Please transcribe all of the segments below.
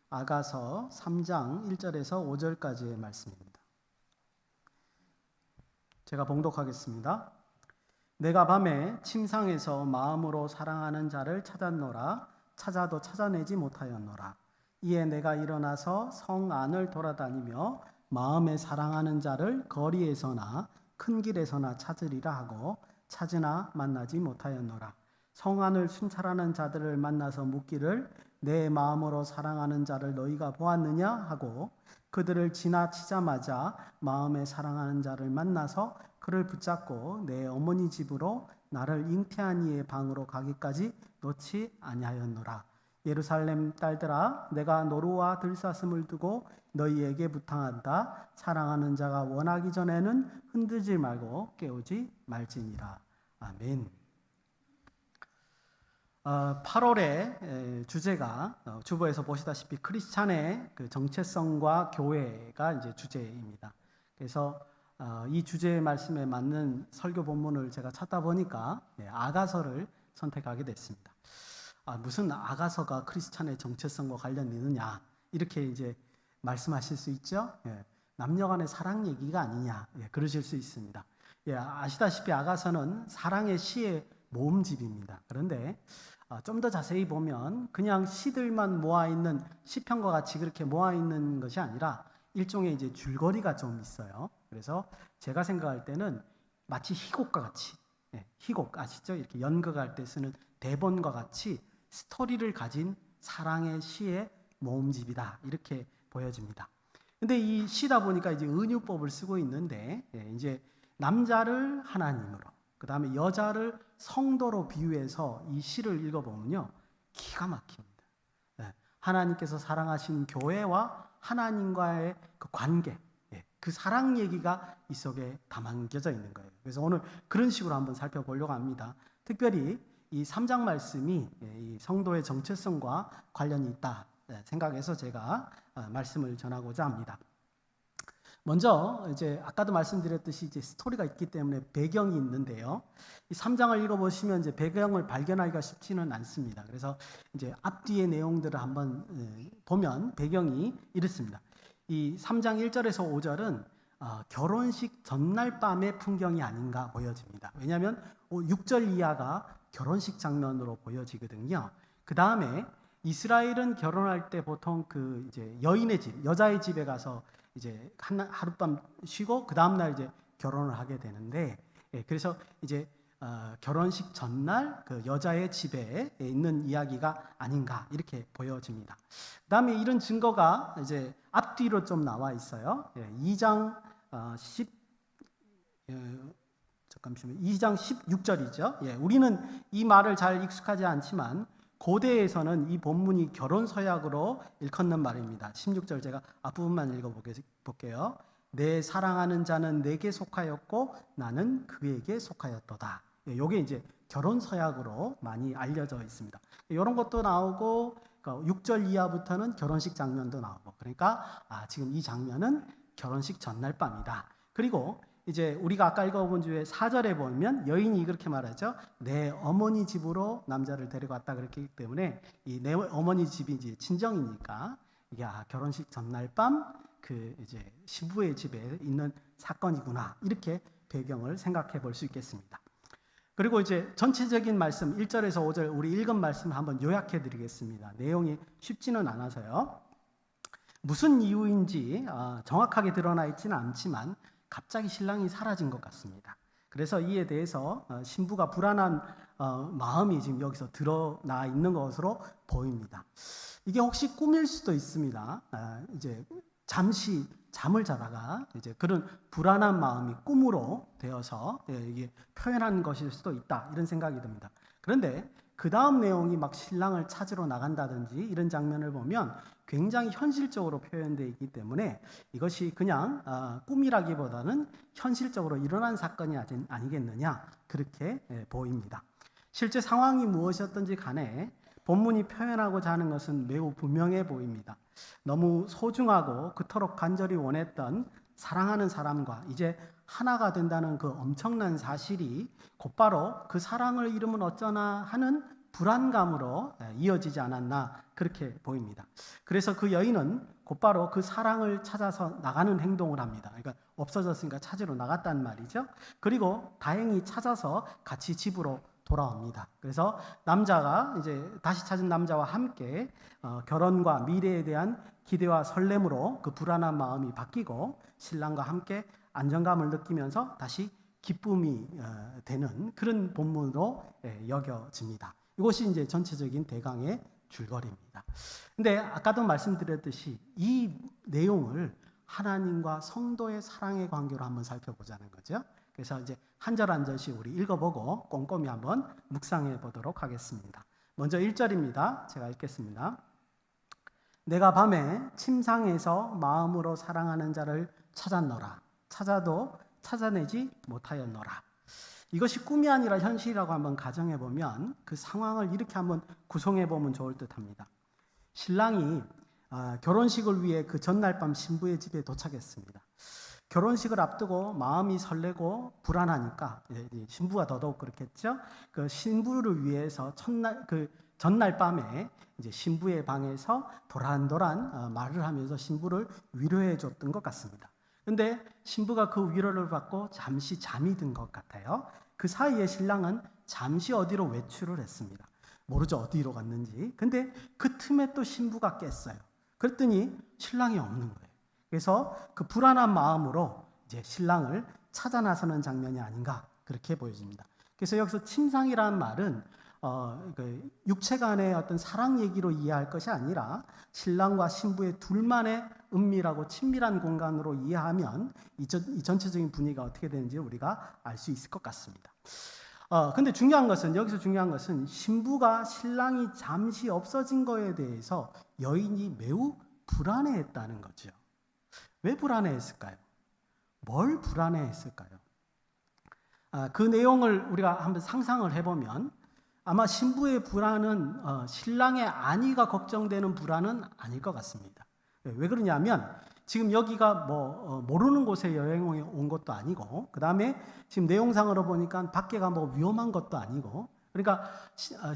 아가서 3장 1절에서 5절까지의 말씀입니다. 제가 봉독하겠습니다. 내가 밤에 침상에서 마음으로 사랑하는 자를 찾았노라. 찾아도 찾아내지 못하였노라. 이에 내가 일어나서 성 안을 돌아다니며 마음에 사랑하는 자를 거리에서나 큰 길에서나 찾으리라 하고 찾으나 만나지 못하였노라. 성 안을 순찰하는 자들을 만나서 묻기를 내 마음으로 사랑하는 자를 너희가 보았느냐 하고 그들을 지나치자마자 마음에 사랑하는 자를 만나서 그를 붙잡고 내 어머니 집으로 나를 잉태한 이의 방으로 가기까지 놓지 아니하였노라. 예루살렘 딸들아, 내가 노루와 들사슴을 두고 너희에게 부탁한다. 사랑하는 자가 원하기 전에는 흔들지 말고 깨우지 말지니라. 아멘. 8월의 주제가 주보에서 보시다시피 크리스찬의 그 정체성과 교회가 이제 주제입니다. 그래서 이 주제의 말씀에 맞는 설교 본문을 제가 찾다 보니까 아가서를 선택하게 됐습니다. 무슨 아가서가 크리스찬의 정체성과 관련이 있느냐 이렇게 이제 말씀하실 수 있죠. 남녀간의 사랑 얘기가 아니냐 그러실 수 있습니다. 아시다시피 아가서는 사랑의 시의 모음집입니다. 그런데 좀 더 자세히 보면 그냥 시들만 모아있는 시편과 같이 그렇게 모아있는 것이 아니라 일종의 이제 줄거리가 좀 있어요. 그래서 제가 생각할 때는 마치 희곡과 같이, 희곡 아시죠? 이렇게 연극할 때 쓰는 대본과 같이 스토리를 가진 사랑의 시의 모음집이다 이렇게 보여집니다. 근데 이 시다 보니까 이제 은유법을 쓰고 있는데 이제 남자를 하나님으로 그 다음에 여자를 성도로 비유해서 이 시를 읽어보면요 기가 막힙니다. 하나님께서 사랑하신 교회와 하나님과의 그 관계, 그 사랑 얘기가 이 속에 담겨져 있는 거예요. 그래서 오늘 그런 식으로 한번 살펴보려고 합니다. 특별히 이 3장 말씀이 이 성도의 정체성과 관련이 있다 생각해서 제가 말씀을 전하고자 합니다. 먼저 이제 아까도 말씀드렸듯이 이제 스토리가 있기 때문에 배경이 있는데요. 이 3장을 읽어보시면 이제 배경을 발견하기가 쉽지는 않습니다. 그래서 이제 앞뒤의 내용들을 한번 보면 배경이 이렇습니다. 이 3장 1절에서 5절은 결혼식 전날 밤의 풍경이 아닌가 보여집니다. 왜냐하면 6절 이하가 결혼식 장면으로 보여지거든요. 그 다음에 이스라엘은 결혼할 때 보통 그 이제 여인의 집, 여자의 집에 가서 이제 하룻밤 쉬고 그 다음 날 이제 결혼을 하게 되는데, 그래서 이제 결혼식 전날 그 여자의 집에 있는 이야기가 아닌가 이렇게 보여집니다. 그다음에 이런 증거가 이제 앞뒤로 좀 나와 있어요. 2장 16절이죠. 우리는 이 말을 잘 익숙하지 않지만 고대에서는 이 본문이 결혼 서약으로 일컫는 말입니다. 16절 제가 앞부분만 읽어볼게요. 내 사랑하는 자는 내게 속하였고 나는 그에게 속하였도다. 이게 이제 결혼 서약으로 많이 알려져 있습니다. 이런 것도 나오고 6절 이하부터는 결혼식 장면도 나오고 그러니까 지금 이 장면은 결혼식 전날 밤이다. 그리고 이제 우리가 아까 읽어본 주에 4절에 보면 여인이 그렇게 말하죠. 내 어머니 집으로 남자를 데려갔다 그랬기 때문에 이 내 어머니 집이 이제 친정이니까 이게 결혼식 전날 밤 그 이제 신부의 집에 있는 사건이구나 이렇게 배경을 생각해 볼 수 있겠습니다. 그리고 이제 전체적인 말씀 1절에서 5절 우리 읽은 말씀을 한번 요약해 드리겠습니다. 내용이 쉽지는 않아서요. 무슨 이유인지 정확하게 드러나 있지는 않지만 갑자기 신랑이 사라진 것 같습니다. 그래서 이에 대해서 신부가 불안한 마음이 지금 여기서 드러나 있는 것으로 보입니다. 이게 혹시 꿈일 수도 있습니다. 이제 잠시 잠을 자다가 이제 그런 불안한 마음이 꿈으로 되어서 이게 표현한 것일 수도 있다 이런 생각이 듭니다. 그런데 그 다음 내용이 막 신랑을 찾으러 나간다든지 이런 장면을 보면 굉장히 현실적으로 표현되어 있기 때문에 이것이 그냥 꿈이라기보다는 현실적으로 일어난 사건이 아니겠느냐 그렇게 보입니다. 실제 상황이 무엇이었든지 간에 본문이 표현하고자 하는 것은 매우 분명해 보입니다. 너무 소중하고 그토록 간절히 원했던 사랑하는 사람과 이제 하나가 된다는 그 엄청난 사실이 곧바로 그 사랑을 이루면 어쩌나 하는 불안감으로 이어지지 않았나 그렇게 보입니다. 그래서 그 여인은 곧바로 그 사랑을 찾아서 나가는 행동을 합니다. 그러니까 없어졌으니까 찾으러 나갔단 말이죠. 그리고 다행히 찾아서 같이 집으로 돌아옵니다. 그래서 남자가 이제 다시 찾은 남자와 함께 결혼과 미래에 대한 기대와 설렘으로 그 불안한 마음이 바뀌고 신랑과 함께 안정감을 느끼면서 다시 기쁨이 되는 그런 본문으로 여겨집니다. 이것이 이제 전체적인 대강의 줄거리입니다. 근데 아까도 말씀드렸듯이 이 내용을 하나님과 성도의 사랑의 관계로 한번 살펴보자는 거죠. 그래서 이제 한 절 한 절씩 우리 읽어보고 꼼꼼히 한번 묵상해 보도록 하겠습니다. 먼저 1절입니다. 제가 읽겠습니다. 내가 밤에 침상에서 마음으로 사랑하는 자를 찾았노라. 찾아도 찾아내지 못하였노라. 이것이 꿈이 아니라 현실이라고 한번 가정해 보면 그 상황을 이렇게 한번 구성해 보면 좋을 듯합니다. 신랑이 결혼식을 위해 그 전날 밤 신부의 집에 도착했습니다. 결혼식을 앞두고 마음이 설레고 불안하니까 신부가 더더욱 그렇겠죠. 그 신부를 위해서 전날 밤에 이제 신부의 방에서 도란도란 말을 하면서 신부를 위로해 줬던 것 같습니다. 근데 신부가 그 위로를 받고 잠시 잠이 든 것 같아요. 그 사이에 신랑은 잠시 어디로 외출을 했습니다. 모르죠, 어디로 갔는지. 근데 그 틈에 또 신부가 깼어요. 그랬더니 신랑이 없는 거예요. 그래서 그 불안한 마음으로 이제 신랑을 찾아 나서는 장면이 아닌가 그렇게 보여집니다. 그래서 여기서 침상이라는 말은 그 육체 간의 어떤 사랑 얘기로 이해할 것이 아니라 신랑과 신부의 둘만의 은밀하고 친밀한 공간으로 이해하면 이 전체적인 분위기가 어떻게 되는지 우리가 알 수 있을 것 같습니다. 근데 여기서 중요한 것은 신부가 신랑이 잠시 없어진 거에 대해서 여인이 매우 불안해했다는 거죠. 왜 불안해했을까요? 뭘 불안해했을까요? 그 내용을 우리가 한번 상상을 해보면 아마 신부의 불안은 신랑의 안위가 걱정되는 불안은 아닐 것 같습니다. 왜 그러냐면 지금 여기가 모르는 곳에 여행을 온 것도 아니고 그 다음에 지금 내용상으로 보니까 밖에가 위험한 것도 아니고 그러니까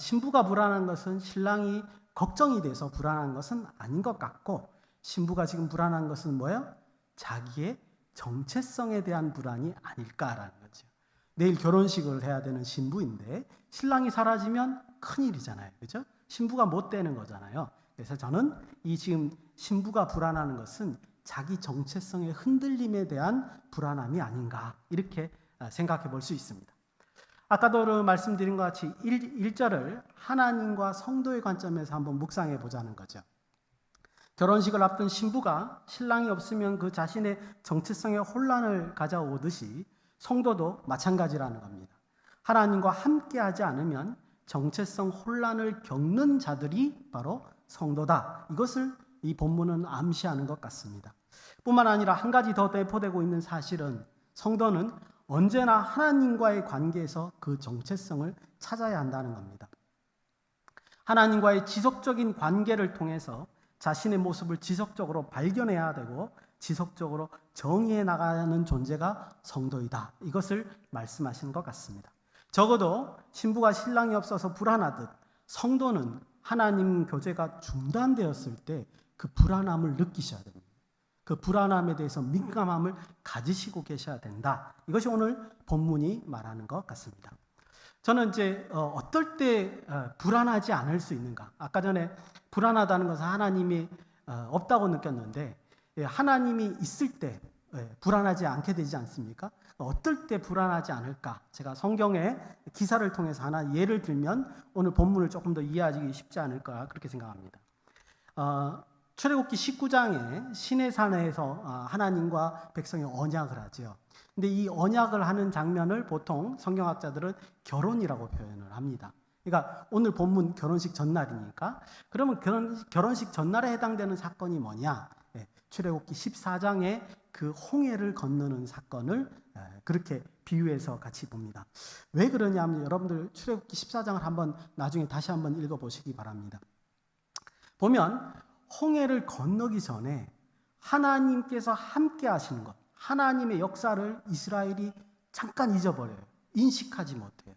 신부가 불안한 것은 신랑이 걱정이 돼서 불안한 것은 아닌 것 같고 신부가 지금 불안한 것은 뭐예요? 자기의 정체성에 대한 불안이 아닐까라는 거죠. 내일 결혼식을 해야 되는 신부인데 신랑이 사라지면 큰일이잖아요. 그렇죠? 신부가 못 되는 거잖아요. 그래서 저는 이 지금 신부가 불안하는 것은 자기 정체성의 흔들림에 대한 불안함이 아닌가 이렇게 생각해 볼 수 있습니다. 아까도 말씀드린 것 같이 1절을 하나님과 성도의 관점에서 한번 묵상해 보자는 거죠. 결혼식을 앞둔 신부가 신랑이 없으면 그 자신의 정체성의 혼란을 가져오듯이 성도도 마찬가지라는 겁니다. 하나님과 함께하지 않으면 정체성 혼란을 겪는 자들이 바로 성도다. 이것을 이 본문은 암시하는 것 같습니다. 뿐만 아니라 한 가지 더 내포되고 있는 사실은 성도는 언제나 하나님과의 관계에서 그 정체성을 찾아야 한다는 겁니다. 하나님과의 지속적인 관계를 통해서 자신의 모습을 지속적으로 발견해야 되고 지속적으로 정의해 나가는 존재가 성도이다. 이것을 말씀하시는 것 같습니다. 적어도 신부가 신랑이 없어서 불안하듯 성도는 하나님 교제가 중단되었을 때 그 불안함을 느끼셔야 됩니다. 그 불안함에 대해서 민감함을 가지시고 계셔야 된다. 이것이 오늘 본문이 말하는 것 같습니다. 저는 이제 어떨 때 불안하지 않을 수 있는가? 아까 전에 불안하다는 것은 하나님이 없다고 느꼈는데 하나님이 있을 때 불안하지 않게 되지 않습니까? 어떨 때 불안하지 않을까? 제가 성경의 기사를 통해서 하나 예를 들면 오늘 본문을 조금 더 이해하기 쉽지 않을까 그렇게 생각합니다. 출애굽기 19장에 시내산에서 하나님과 백성이 언약을 하죠. 근데 이 언약을 하는 장면을 보통 성경학자들은 결혼이라고 표현을 합니다. 그러니까 오늘 본문 결혼식 전날이니까 그러면 결혼식 전날에 해당되는 사건이 뭐냐? 출애굽기 14장에 그 홍해를 건너는 사건을 그렇게 비유해서 같이 봅니다. 왜 그러냐면 여러분들 출애굽기 14장을 한번 나중에 다시 한번 읽어보시기 바랍니다. 보면 홍해를 건너기 전에 하나님께서 함께 하시는 것, 하나님의 역사를 이스라엘이 잠깐 잊어버려요. 인식하지 못해요.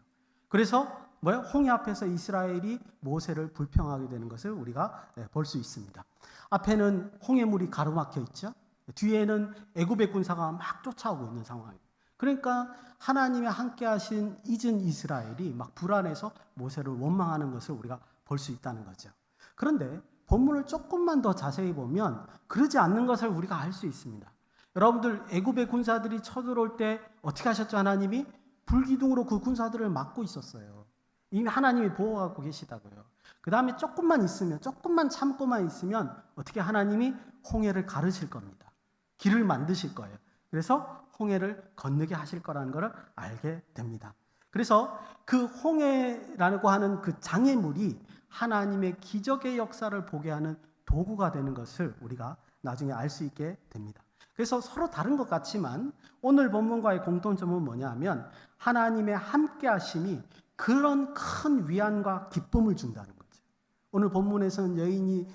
그래서 뭐요? 홍해 앞에서 이스라엘이 모세를 불평하게 되는 것을 우리가 볼 수 있습니다. 앞에는 홍해물이 가로막혀 있죠. 뒤에는 애굽의 군사가 막 쫓아오고 있는 상황이에요. 그러니까 하나님의 함께 하신 잊은 이스라엘이 막 불안해서 모세를 원망하는 것을 우리가 볼 수 있다는 거죠. 그런데 본문을 조금만 더 자세히 보면 그러지 않는 것을 우리가 알 수 있습니다. 여러분들 애굽의 군사들이 쳐들어올 때 어떻게 하셨죠? 하나님이 불기둥으로 그 군사들을 막고 있었어요. 이미 하나님이 보호하고 계시다고요. 그 다음에 조금만 있으면, 조금만 참고만 있으면 어떻게 하나님이 홍해를 가르실 겁니다. 길을 만드실 거예요. 그래서 홍해를 건너게 하실 거라는 것을 알게 됩니다. 그래서 그 홍해라고 하는 그 장애물이 하나님의 기적의 역사를 보게 하는 도구가 되는 것을 우리가 나중에 알 수 있게 됩니다. 그래서 서로 다른 것 같지만 오늘 본문과의 공통점은 뭐냐면 하나님의 함께 하심이 그런 큰 위안과 기쁨을 준다는 거죠. 오늘 본문에서는 여인이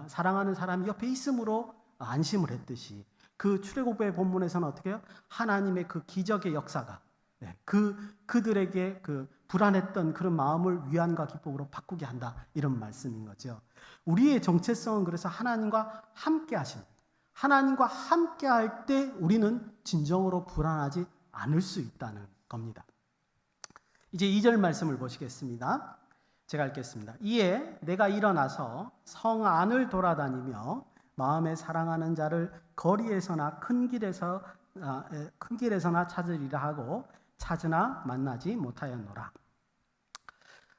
사랑하는 사람이 옆에 있으므로 안심을 했듯이 그 출애굽의 본문에서는 어떻게 해요? 하나님의 그 기적의 역사가 그들에게 그 불안했던 그런 마음을 위안과 기쁨으로 바꾸게 한다, 이런 말씀인 거죠. 우리의 정체성은 그래서 하나님과 함께 하신, 하나님과 함께 할 때 우리는 진정으로 불안하지 않을 수 있다는 겁니다. 이제 2절 말씀을 보시겠습니다. 제가 읽겠습니다. 이에 내가 일어나서 성 안을 돌아다니며 마음에 사랑하는 자를 거리에서나 큰 길에서나 찾으리라 하고 찾으나 만나지 못하였노라.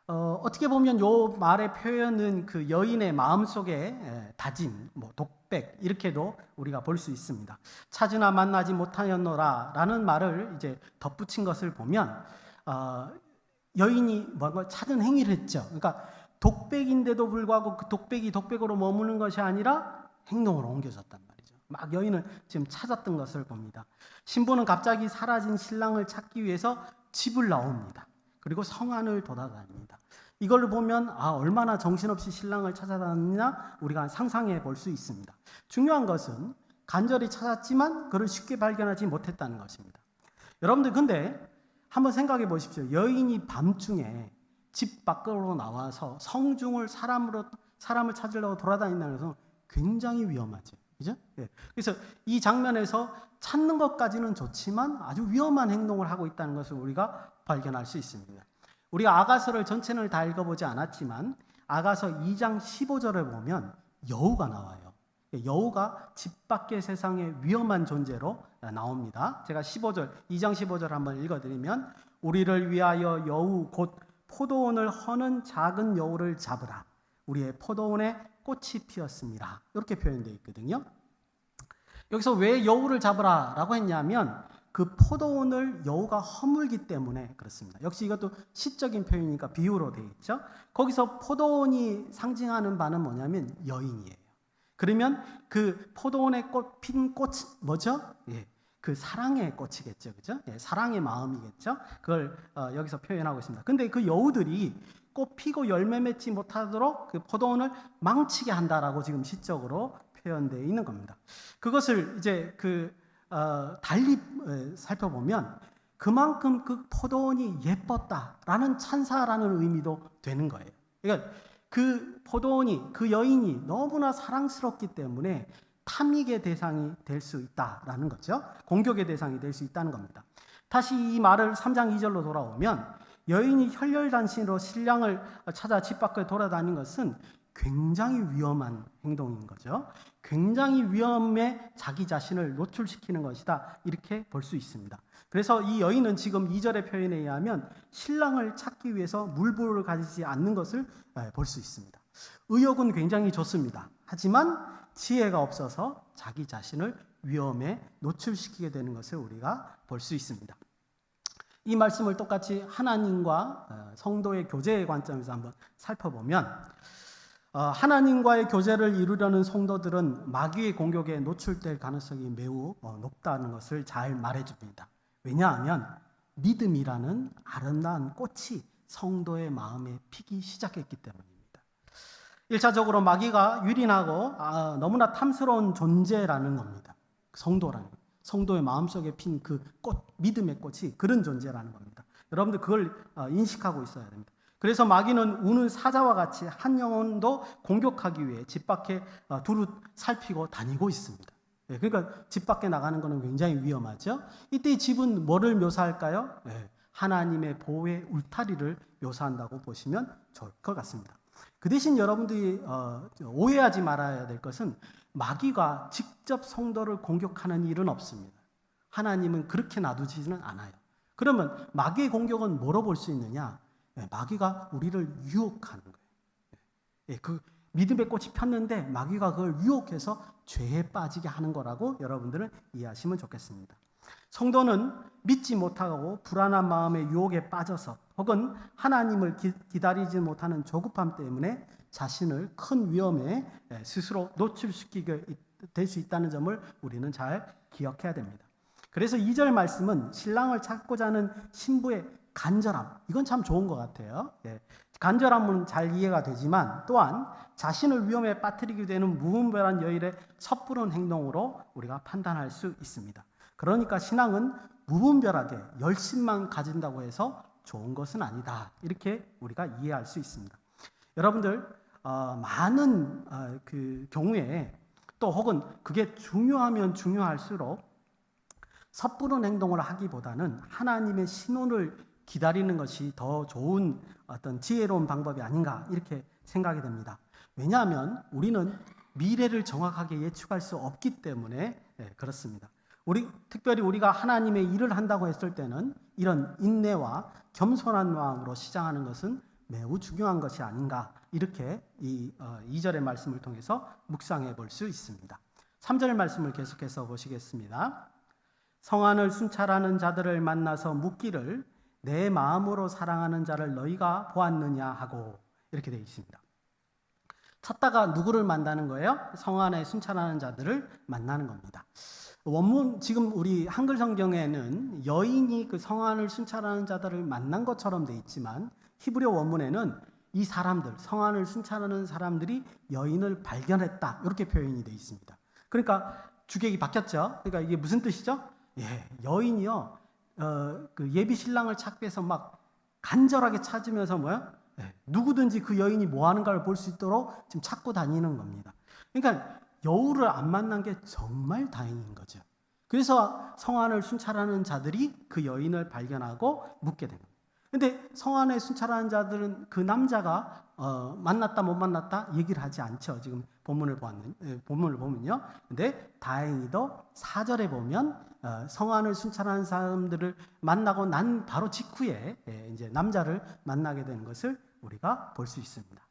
어떻게 보면 요 말의 표현은 그 여인의 마음속에 다짐, 독백 이렇게도 우리가 볼 수 있습니다. 찾으나 만나지 못하였노라라는 말을 이제 덧붙인 것을 보면 여인이 뭔가 찾은 행위를 했죠. 그러니까 독백인데도 불구하고 그 독백이 독백으로 머무는 것이 아니라 행동으로 옮겨졌단 말이죠. 막 여인을 지금 찾았던 것을 봅니다. 신부는 갑자기 사라진 신랑을 찾기 위해서 집을 나옵니다. 그리고 성 안을 돌아다닙니다. 이걸 보면 얼마나 정신없이 신랑을 찾아다니나 우리가 상상해 볼 수 있습니다. 중요한 것은 간절히 찾았지만 그를 쉽게 발견하지 못했다는 것입니다. 여러분들 근데 한번 생각해 보십시오. 여인이 밤중에 집 밖으로 나와서 성중을 사람을 찾으려고 돌아다닌다는 것은 굉장히 위험하죠. 그죠? 예. 그래서 이 장면에서 찾는 것까지는 좋지만 아주 위험한 행동을 하고 있다는 것을 우리가 발견할 수 있습니다. 우리가 아가서를 전체를 다 읽어보지 않았지만 아가서 2장 15절에 보면 여우가 나와요. 여우가 집 밖의 세상에 위험한 존재로 나옵니다. 제가 2장 15절 한번 읽어드리면 우리를 위하여 여우 곧 포도원을 허는 작은 여우를 잡으라. 우리의 포도원에 꽃이 피었습니다. 이렇게 표현되어 있거든요. 여기서 왜 여우를 잡으라 라고 했냐면 그 포도원을 여우가 허물기 때문에 그렇습니다. 역시 이것도 시적인 표현이니까 비유로 되어 있죠. 거기서 포도원이 상징하는 바는 뭐냐면 여인이에요. 그러면 그 포도원에 핀 꽃 뭐죠? 예, 그 사랑의 꽃이겠죠, 그죠? 예, 사랑의 마음이겠죠. 그걸 여기서 표현하고 있습니다. 근데 그 여우들이 꽃 피고 열매 맺지 못하도록 그 포도원을 망치게 한다라고 지금 시적으로 표현되어 있는 겁니다. 그것을 이제 달리 살펴보면 그만큼 그 포도원이 예뻤다라는 찬사라는 의미도 되는 거예요. 그러니까 그 포도원이, 그 여인이 너무나 사랑스럽기 때문에 탐닉의 대상이 될 수 있다라는 거죠. 공격의 대상이 될 수 있다는 겁니다. 다시 이 말을 3장 2절로 돌아오면 여인이 혈혈단신으로 신랑을 찾아 집 밖에 돌아다닌 것은 굉장히 위험한 행동인 거죠. 굉장히 위험에 자기 자신을 노출시키는 것이다, 이렇게 볼 수 있습니다. 그래서 이 여인은 지금 2절의 표현에 의하면 신랑을 찾기 위해서 물부를 가지지 않는 것을 볼 수 있습니다. 의욕은 굉장히 좋습니다. 하지만 지혜가 없어서 자기 자신을 위험에 노출시키게 되는 것을 우리가 볼 수 있습니다. 이 말씀을 똑같이 하나님과 성도의 교제의 관점에서 한번 살펴보면 하나님과의 교제를 이루려는 성도들은 마귀의 공격에 노출될 가능성이 매우 높다는 것을 잘 말해줍니다. 왜냐하면 믿음이라는 아름다운 꽃이 성도의 마음에 피기 시작했기 때문입니다. 1차적으로 마귀가 유린하고 너무나 탐스러운 존재라는 겁니다. 성도의 마음속에 핀 그 꽃, 믿음의 꽃이 그런 존재라는 겁니다. 여러분들 그걸 인식하고 있어야 됩니다. 그래서 마귀는 우는 사자와 같이 한 영혼도 공격하기 위해 집 밖에 두루 살피고 다니고 있습니다. 그러니까 집 밖에 나가는 것은 굉장히 위험하죠. 이때 집은 뭐를 묘사할까요? 하나님의 보호의 울타리를 묘사한다고 보시면 좋을 것 같습니다. 그 대신 여러분들이 오해하지 말아야 될 것은 마귀가 직접 성도를 공격하는 일은 없습니다. 하나님은 그렇게 놔두지는 않아요. 그러면 마귀의 공격은 뭐로 볼 수 있느냐? 마귀가 우리를 유혹하는 거예요. 그 믿음의 꽃이 폈는데 마귀가 그걸 유혹해서 죄에 빠지게 하는 거라고 여러분들은 이해하시면 좋겠습니다. 성도는 믿지 못하고 불안한 마음의 유혹에 빠져서 혹은 하나님을 기다리지 못하는 조급함 때문에 자신을 큰 위험에 스스로 노출시키게 될 수 있다는 점을 우리는 잘 기억해야 됩니다. 그래서 2절 말씀은 신랑을 찾고자 하는 신부의 간절함, 이건 참 좋은 것 같아요. 간절함은 잘 이해가 되지만 또한 자신을 위험에 빠뜨리게 되는 무분별한 여인의 섣부른 행동으로 우리가 판단할 수 있습니다. 그러니까 신앙은 무분별하게 열심만 가진다고 해서 좋은 것은 아니다. 이렇게 우리가 이해할 수 있습니다. 여러분들 많은 그 경우에 또 혹은 그게 중요하면 중요할수록 섣부른 행동을 하기보다는 하나님의 신호를 기다리는 것이 더 좋은 어떤 지혜로운 방법이 아닌가 이렇게 생각이 됩니다. 왜냐하면 우리는 미래를 정확하게 예측할 수 없기 때문에 그렇습니다. 특별히 우리가 하나님의 일을 한다고 했을 때는 이런 인내와 겸손한 마음으로 시작하는 것은 매우 중요한 것이 아닌가 이렇게 이 2절의 말씀을 통해서 묵상해 볼 수 있습니다. 3절 말씀을 계속해서 보시겠습니다. 성안을 순찰하는 자들을 만나서 묻기를 내 마음으로 사랑하는 자를 너희가 보았느냐 하고 이렇게 되어 있습니다. 찾다가 누구를 만나는 거예요? 성안에 순찰하는 자들을 만나는 겁니다. 원문 지금 우리 한글 성경에는 여인이 그 성안을 순찰하는 자들을 만난 것처럼 되어 있지만 히브리어 원문에는 이 사람들, 성안을 순찰하는 사람들이 여인을 발견했다 이렇게 표현이 되어 있습니다. 그러니까 주객이 바뀌었죠. 그러니까 이게 무슨 뜻이죠? 여인이요. 그 예비 신랑을 찾기 위해서 막 간절하게 찾으면서 누구든지 그 여인이 뭐 하는가를 볼 수 있도록 지금 찾고 다니는 겁니다. 그러니까 여우를 안 만난 게 정말 다행인 거죠. 그래서 성안을 순찰하는 자들이 그 여인을 발견하고 묻게 됩니다. 근데 성안에 순찰하는 자들은 그 남자가 만났다 못 만났다 얘기를 하지 않죠. 지금 본문을 보면요. 근데 다행히도 4절에 보면 성안을 순찰하는 사람들을 만나고 난 바로 직후에 이제 남자를 만나게 되는 것을 우리가 볼 수 있습니다.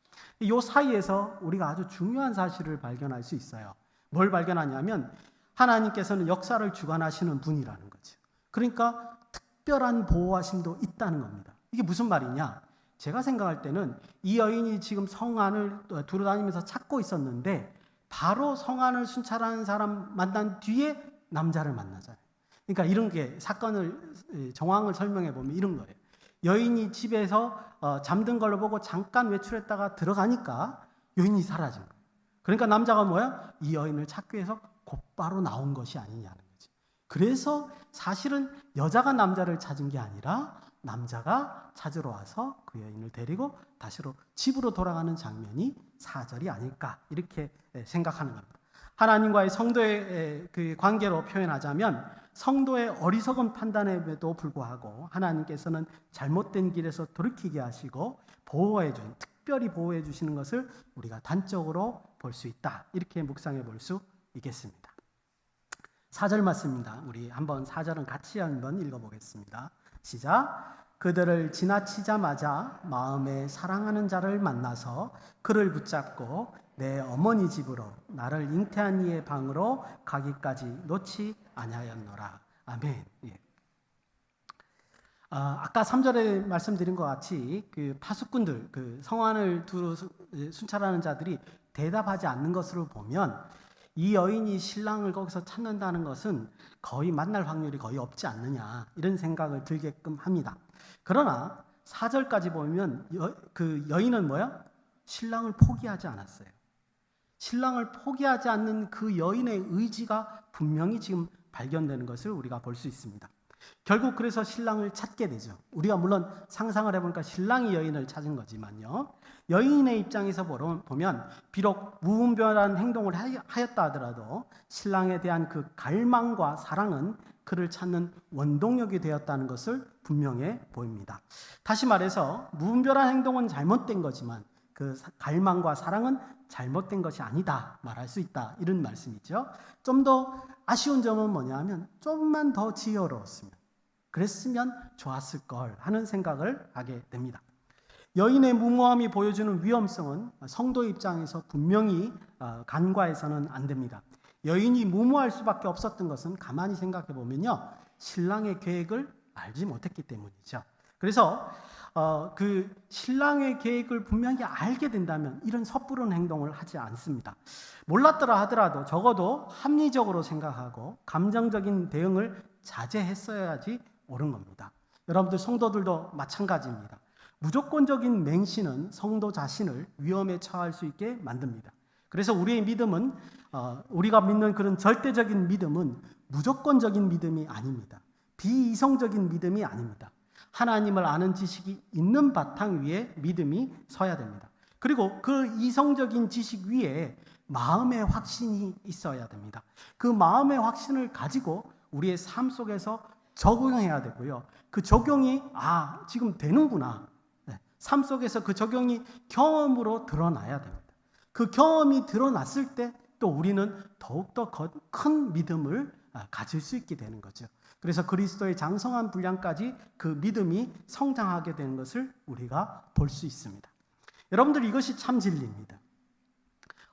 이 사이에서 우리가 아주 중요한 사실을 발견할 수 있어요. 뭘 발견하냐면 하나님께서는 역사를 주관하시는 분이라는 거죠. 그러니까 특별한 보호하심도 있다는 겁니다. 이게 무슨 말이냐? 제가 생각할 때는 이 여인이 지금 성안을 돌아다니면서 찾고 있었는데 바로 성안을 순찰하는 사람 만난 뒤에 남자를 만나잖아요. 그러니까 이런 게 사건을 정황을 설명해 보면 이런 거예요. 여인이 집에서 잠든 걸로 보고 잠깐 외출했다가 들어가니까 여인이 사라진 거예요. 그러니까 남자가 뭐야? 이 여인을 찾기 위해서 곧바로 나온 것이 아니냐는 거지. 그래서 사실은 여자가 남자를 찾은 게 아니라 남자가 찾으러 와서 그 여인을 데리고 다시로 집으로 돌아가는 장면이 4절이 아닐까 이렇게 생각하는 겁니다. 하나님과의 성도의 그 관계로 표현하자면 성도의 어리석은 판단에도 불구하고 하나님께서는 잘못된 길에서 돌이키게 하시고 특별히 보호해 주시는 것을 우리가 단적으로 볼 수 있다. 이렇게 묵상해 볼 수 있겠습니다. 4절 말씀입니다. 우리 한번 4절은 같이 한번 읽어보겠습니다. 시작. 그들을 지나치자마자 마음에 사랑하는 자를 만나서 그를 붙잡고 내 어머니 집으로 나를 잉태한 이의 방으로 가기까지 놓지 아니하였노라. 아멘. 아까 3절에 말씀드린 것 같이 그 파수꾼들, 그 성안을 두루 순찰하는 자들이 대답하지 않는 것으로 보면 이 여인이 신랑을 거기서 찾는다는 것은 거의 만날 확률이 거의 없지 않느냐 이런 생각을 들게끔 합니다. 그러나 4절까지 보면 그 여인은 신랑을 포기하지 않았어요. 신랑을 포기하지 않는 그 여인의 의지가 분명히 지금 발견되는 것을 우리가 볼 수 있습니다. 결국 그래서 신랑을 찾게 되죠. 우리가 물론 상상을 해보니까 신랑이 여인을 찾은 거지만요. 여인의 입장에서 보면 비록 무분별한 행동을 하였다 하더라도 신랑에 대한 그 갈망과 사랑은 그를 찾는 원동력이 되었다는 것을 분명해 보입니다. 다시 말해서 무분별한 행동은 잘못된 거지만 그 갈망과 사랑은 잘못된 것이 아니다 말할 수 있다, 이런 말씀이죠. 좀 더 아쉬운 점은 뭐냐 하면 좀만 더 지혜로웠으면, 그랬으면 좋았을 걸 하는 생각을 하게 됩니다. 여인의 무모함이 보여주는 위험성은 성도 입장에서 분명히 간과해서는 안 됩니다. 여인이 무모할 수밖에 없었던 것은 가만히 생각해 보면요, 신랑의 계획을 알지 못했기 때문이죠. 그래서 그 신랑의 계획을 분명히 알게 된다면 이런 섣부른 행동을 하지 않습니다. 몰랐더라 하더라도 적어도 합리적으로 생각하고 감정적인 대응을 자제했어야지 옳은 겁니다. 여러분들 성도들도 마찬가지입니다. 무조건적인 맹신은 성도 자신을 위험에 처할 수 있게 만듭니다. 그래서 우리의 믿음은 우리가 믿는 그런 절대적인 믿음은 무조건적인 믿음이 아닙니다. 비이성적인 믿음이 아닙니다. 하나님을 아는 지식이 있는 바탕 위에 믿음이 서야 됩니다. 그리고 그 이성적인 지식 위에 마음의 확신이 있어야 됩니다. 그 마음의 확신을 가지고 우리의 삶 속에서 적용해야 되고요. 그 적용이 지금 되는구나. 삶 속에서 그 적용이 경험으로 드러나야 됩니다. 그 경험이 드러났을 때 또 우리는 더욱더 큰 믿음을 가질 수 있게 되는 거죠. 그래서 그리스도의 장성한 분량까지 그 믿음이 성장하게 되는 것을 우리가 볼 수 있습니다. 여러분들, 이것이 참 진리입니다.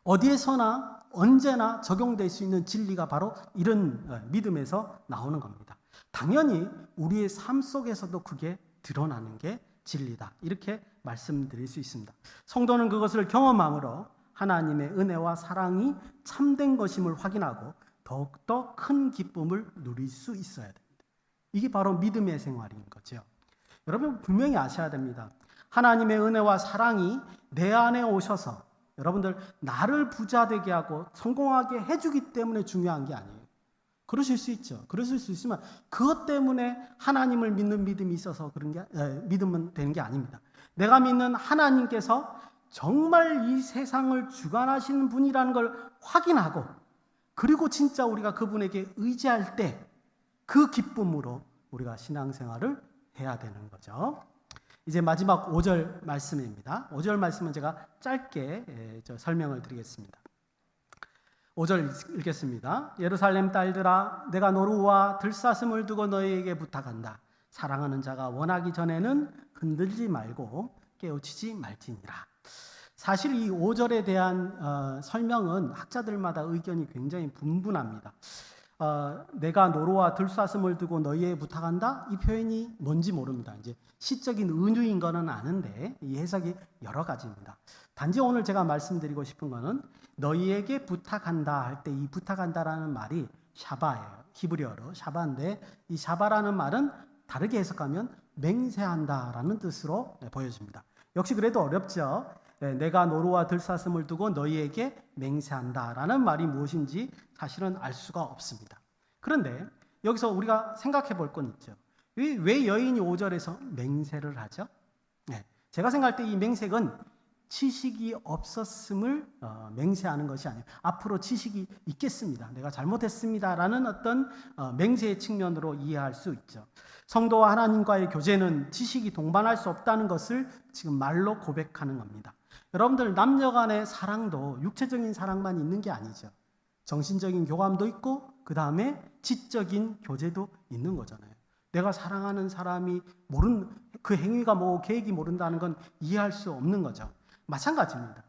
어디에서나 언제나 적용될 수 있는 진리가 바로 이런 믿음에서 나오는 겁니다. 당연히 우리의 삶 속에서도 그게 드러나는 게 진리다, 이렇게 말씀드릴 수 있습니다. 성도는 그것을 경험함으로 하나님의 은혜와 사랑이 참된 것임을 확인하고 더욱더 큰 기쁨을 누릴 수 있어야 됩니다. 이게 바로 믿음의 생활인 거죠. 여러분 분명히 아셔야 됩니다. 하나님의 은혜와 사랑이 내 안에 오셔서 여러분들 나를 부자 되게 하고 성공하게 해주기 때문에 중요한 게 아니에요. 그러실 수 있죠. 그러실 수 있지만 그것 때문에 하나님을 믿는 믿음이 있어서 그런 게 믿으면 되는 게 아닙니다. 내가 믿는 하나님께서 정말 이 세상을 주관하시는 분이라는 걸 확인하고, 그리고 진짜 우리가 그분에게 의지할 때 그 기쁨으로 우리가 신앙생활을 해야 되는 거죠. 이제 마지막 5절 말씀입니다. 5절 말씀은 제가 짧게 설명을 드리겠습니다. 5절 읽겠습니다. 예루살렘 딸들아, 내가 노루와 들사슴을 두고 너희에게 부탁한다. 사랑하는 자가 원하기 전에는 흔들지 말고 깨우치지 말지니라. 사실 이 5절에 대한 설명은 학자들마다 의견이 굉장히 분분합니다. 내가 노루와 들사슴을 두고 너희에게 부탁한다, 이 표현이 뭔지 모릅니다. 이제 시적인 은유인 거는 아는데 이 해석이 여러 가지입니다. 단지 오늘 제가 말씀드리고 싶은 거는 너희에게 부탁한다 할 때 이 부탁한다라는 말이 샤바예요. 히브리어로 샤바인데 이 샤바라는 말은 다르게 해석하면 맹세한다라는 뜻으로 보여집니다. 역시 그래도 어렵죠. 내가 노루와 들사슴을 두고 너희에게 맹세한다라는 말이 무엇인지 사실은 알 수가 없습니다. 그런데 여기서 우리가 생각해 볼 건 있죠. 왜 여인이 5절에서 맹세를 하죠? 제가 생각할 때 이 맹세는 지식이 없었음을 맹세하는 것이 아니에요. 앞으로 지식이 있겠습니다. 내가 잘못했습니다라는 어떤 맹세의 측면으로 이해할 수 있죠. 성도와 하나님과의 교제는 지식이 동반할 수 없다는 것을 지금 말로 고백하는 겁니다. 여러분들 남녀 간의 사랑도 육체적인 사랑만 있는 게 아니죠. 정신적인 교감도 있고 그 다음에 지적인 교제도 있는 거잖아요. 내가 사랑하는 사람이 그 행위가 뭐고 계획이 모른다는 건 이해할 수 없는 거죠. 마찬가지입니다.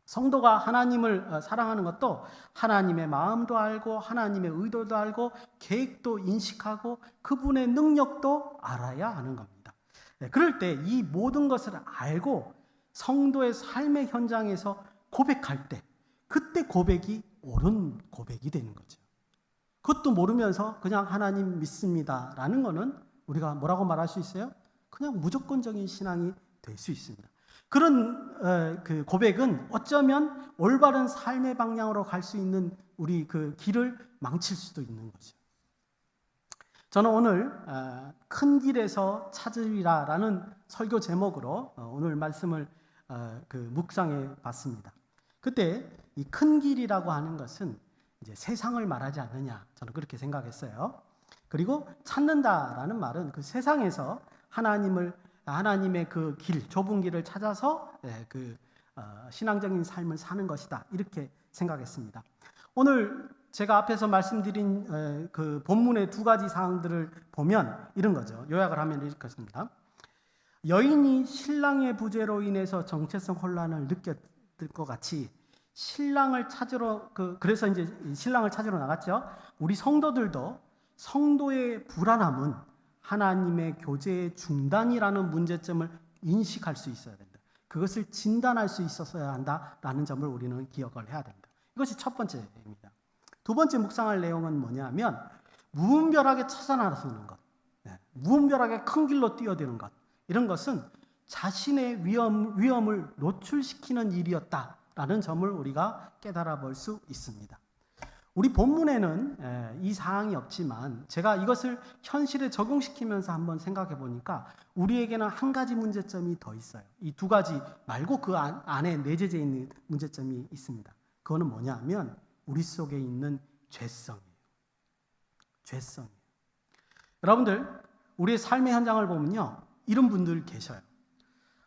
성도가 하나님을 사랑하는 것도 하나님의 마음도 알고 하나님의 의도도 알고 계획도 인식하고 그분의 능력도 알아야 하는 겁니다. 그럴 때 이 모든 것을 알고 성도의 삶의 현장에서 고백할 때 그때 고백이 옳은 고백이 되는 거죠. 그것도 모르면서 그냥 하나님 믿습니다라는 거는 우리가 뭐라고 말할 수 있어요? 그냥 무조건적인 신앙이 될 수 있습니다. 그런 그 고백은 어쩌면 올바른 삶의 방향으로 갈 수 있는 우리 그 길을 망칠 수도 있는 거죠. 저는 오늘 큰 길에서 찾으리라라는 설교 제목으로 오늘 말씀을 묵상해 봤습니다. 그때 이 큰 길이라고 하는 것은 이제 세상을 말하지 않느냐, 저는 그렇게 생각했어요. 그리고 찾는다라는 말은 그 세상에서 하나님의 그 길, 좁은 길을 찾아서 신앙적인 삶을 사는 것이다, 이렇게 생각했습니다. 오늘 제가 앞에서 말씀드린 그 본문의 두 가지 사항들을 보면 이런 거죠. 요약을 하면 이렇습니다. 여인이 신랑의 부재로 인해서 정체성 혼란을 느꼈을 것 같이 신랑을 찾으러 그래서 이제 신랑을 찾으러 나갔죠. 우리 성도들도 성도의 불안함은 하나님의 교제의 중단이라는 문제점을 인식할 수 있어야 된다. 그것을 진단할 수 있었어야 한다라는 점을 우리는 기억을 해야 된다. 이것이 첫 번째입니다. 두 번째 묵상할 내용은 뭐냐면 무분별하게 찾아 나서는 것, 무분별하게 큰 길로 뛰어드는 것, 이런 것은 자신의 위험을 노출시키는 일이었다라는 점을 우리가 깨달아 볼 수 있습니다. 우리 본문에는 이 사항이 없지만 제가 이것을 현실에 적용시키면서 한번 생각해 보니까 우리에게는 한 가지 문제점이 더 있어요. 이 두 가지 말고 그 안에 내재되어 있는 문제점이 있습니다. 그거는 뭐냐면 우리 속에 있는 죄성이에요. 죄성이에요. 여러분들, 우리의 삶의 현장을 보면요, 이런 분들 계셔요.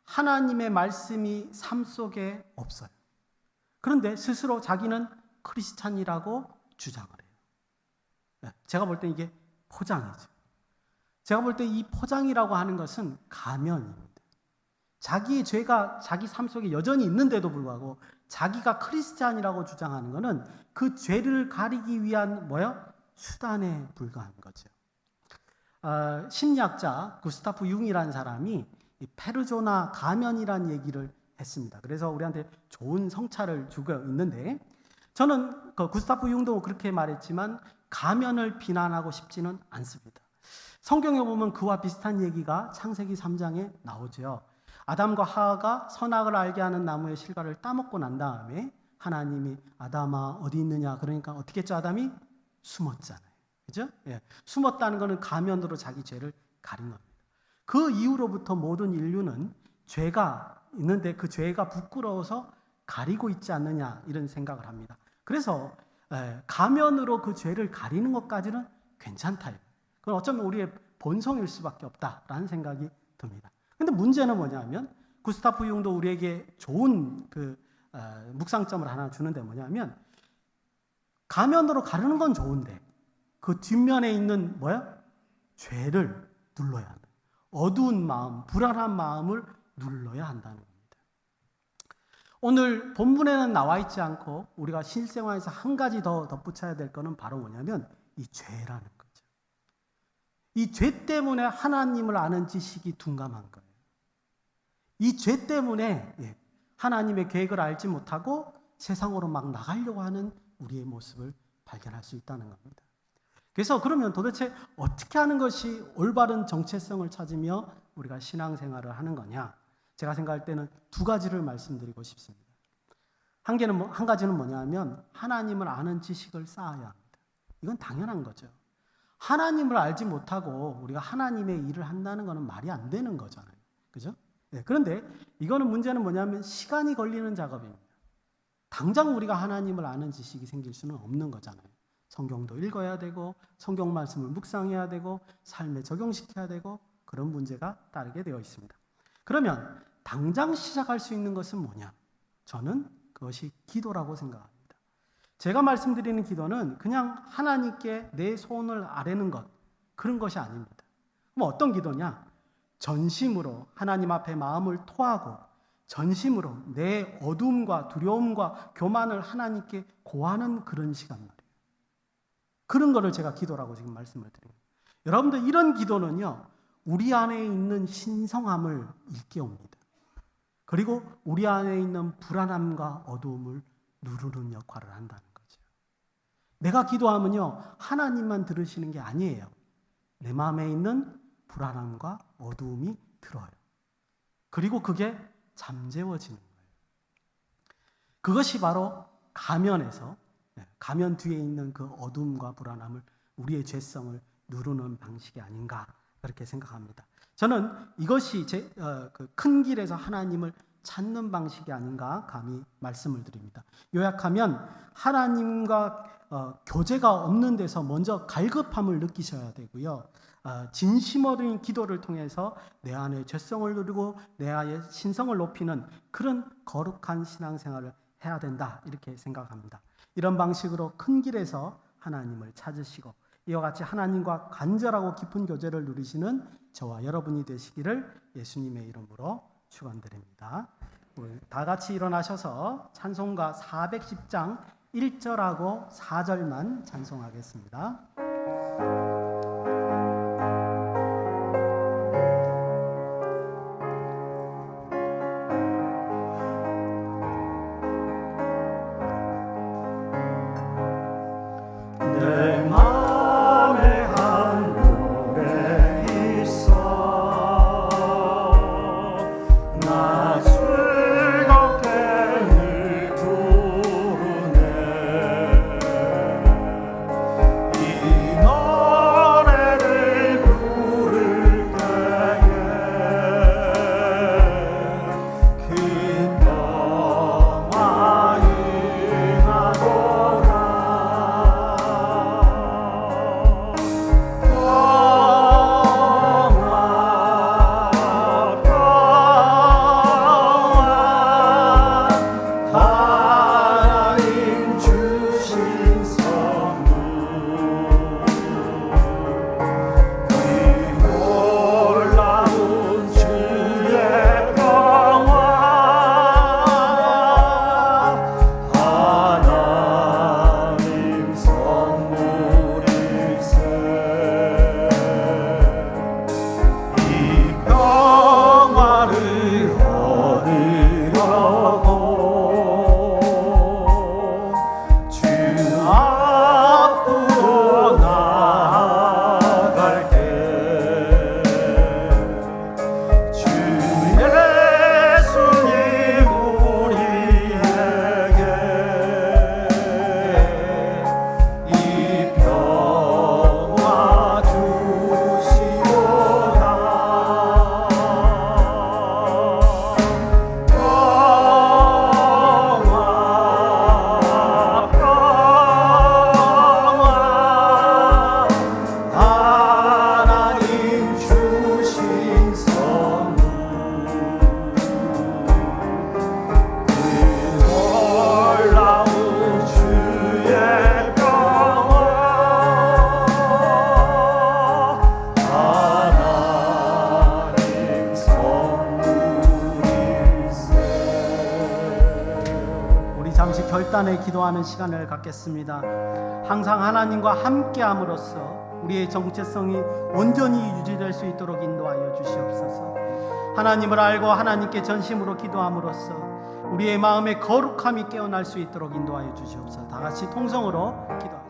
하나님의 말씀이 삶 속에 없어요. 그런데 스스로 자기는 크리스찬이라고 주장을 해요. 제가 볼 때 이게 포장이죠. 제가 볼 때 이 포장이라고 하는 것은 가면입니다. 자기의 죄가 자기 삶 속에 여전히 있는데도 불구하고 자기가 크리스찬이라고 주장하는 것은 그 죄를 가리기 위한 수단에 불과한 거죠. 심리학자 구스타프 융이라는 사람이 페르조나 가면이라는 얘기를 했습니다. 그래서 우리한테 좋은 성찰을 주고 있는데, 저는 구스타프 융도 그렇게 말했지만 가면을 비난하고 싶지는 않습니다. 성경에 보면 그와 비슷한 얘기가 창세기 3장에 나오죠. 아담과 하와가 선악을 알게 하는 나무의 실과를 따먹고 난 다음에 하나님이 아담아 어디 있느냐, 그러니까 어떻게 했죠? 아담이 숨었잖아요. 그죠? 숨었다는 것은 가면으로 자기 죄를 가린 겁니다. 그 이후로부터 모든 인류는 죄가 있는데 그 죄가 부끄러워서 가리고 있지 않느냐, 이런 생각을 합니다. 그래서 가면으로 그 죄를 가리는 것까지는 괜찮다. 그건 어쩌면 우리의 본성일 수밖에 없다라는 생각이 듭니다. 근데 문제는 뭐냐면 구스타프 융도 우리에게 좋은 묵상점을 하나 주는데 뭐냐면, 가면으로 가르는 건 좋은데 그 뒷면에 있는 죄를 눌러야 한다. 어두운 마음, 불안한 마음을 눌러야 한다는 겁니다. 오늘 본문에는 나와 있지 않고 우리가 실생활에서 한 가지 더 덧붙여야 될 것은 바로 뭐냐면 이 죄라는 거죠. 이 죄 때문에 하나님을 아는 지식이 둔감한 거예요. 이 죄 때문에 하나님의 계획을 알지 못하고 세상으로 막 나가려고 하는 우리의 모습을 발견할 수 있다는 겁니다. 그래서 그러면 도대체 어떻게 하는 것이 올바른 정체성을 찾으며 우리가 신앙생활을 하는 거냐? 제가 생각할 때는 두 가지를 말씀드리고 싶습니다. 한 가지는 뭐냐면 하나님을 아는 지식을 쌓아야 합니다. 이건 당연한 거죠. 하나님을 알지 못하고 우리가 하나님의 일을 한다는 것은 말이 안 되는 거잖아요. 그죠? 그런데 이거는 문제는 뭐냐면 시간이 걸리는 작업입니다. 당장 우리가 하나님을 아는 지식이 생길 수는 없는 거잖아요. 성경도 읽어야 되고 성경 말씀을 묵상해야 되고 삶에 적용시켜야 되고 그런 문제가 따르게 되어 있습니다. 그러면 당장 시작할 수 있는 것은 뭐냐? 저는 그것이 기도라고 생각합니다. 제가 말씀드리는 기도는 그냥 하나님께 내 소원을 아뢰는 것, 그런 것이 아닙니다. 그럼 어떤 기도냐? 전심으로 하나님 앞에 마음을 토하고 전심으로 내 어두움과 두려움과 교만을 하나님께 고하는 그런 시간 말이에요. 그런 거를 제가 기도라고 지금 말씀을 드립니다. 여러분들, 이런 기도는요, 우리 안에 있는 신성함을 일깨웁니다. 그리고 우리 안에 있는 불안함과 어두움을 누르는 역할을 한다는 거죠. 내가 기도하면요, 하나님만 들으시는 게 아니에요. 내 마음에 있는 불안함과 어두움이 들어요. 그리고 그게 잠재워지는 거예요. 그것이 바로 가면 뒤에 있는 그 어둠과 불안함을, 우리의 죄성을 누르는 방식이 아닌가 그렇게 생각합니다. 저는 이것이 그 큰 길에서 하나님을 찾는 방식이 아닌가 감히 말씀을 드립니다. 요약하면 하나님과 교제가 없는 데서 먼저 갈급함을 느끼셔야 되고요. 진심 어린 기도를 통해서 내 안의 죄성을 누리고 내 안의 신성을 높이는 그런 거룩한 신앙생활을 해야 된다 이렇게 생각합니다. 이런 방식으로 큰 길에서 하나님을 찾으시고 이와 같이 하나님과 간절하고 깊은 교제를 누리시는 저와 여러분이 되시기를 예수님의 이름으로 축원드립니다. 다 같이 일어나셔서 찬송가 410장 1절하고 4절만 찬송하겠습니다. 내 맘에 한 노래 있어 나 즐겁게 늘 부르네 이 노래를 부를 때에 그 평화 임하도다 하나님 주신 선물 그 놀라운 주의 평화 하나님 선물일세 이 평화를 얻으려고 주 앞으로 나아갈게 주 예수님 우리에게 이 평화 주시오다 하나님 주신 선물 그 놀라운 주의 평화 하나님 선물일세 우리 잠시 결단에 기도하는 시간을 갖겠습니다. 항상 하나님과 함께함으로써 우리의 정체성이 온전히 유지될 수 있도록 인도하여 주시옵소서. 하나님을 알고 하나님께 전심으로 기도함으로써 우리의 마음에 거룩함이 깨어날 수 있도록 인도하여 주시옵소서. 다 같이 통성으로 기도합니다.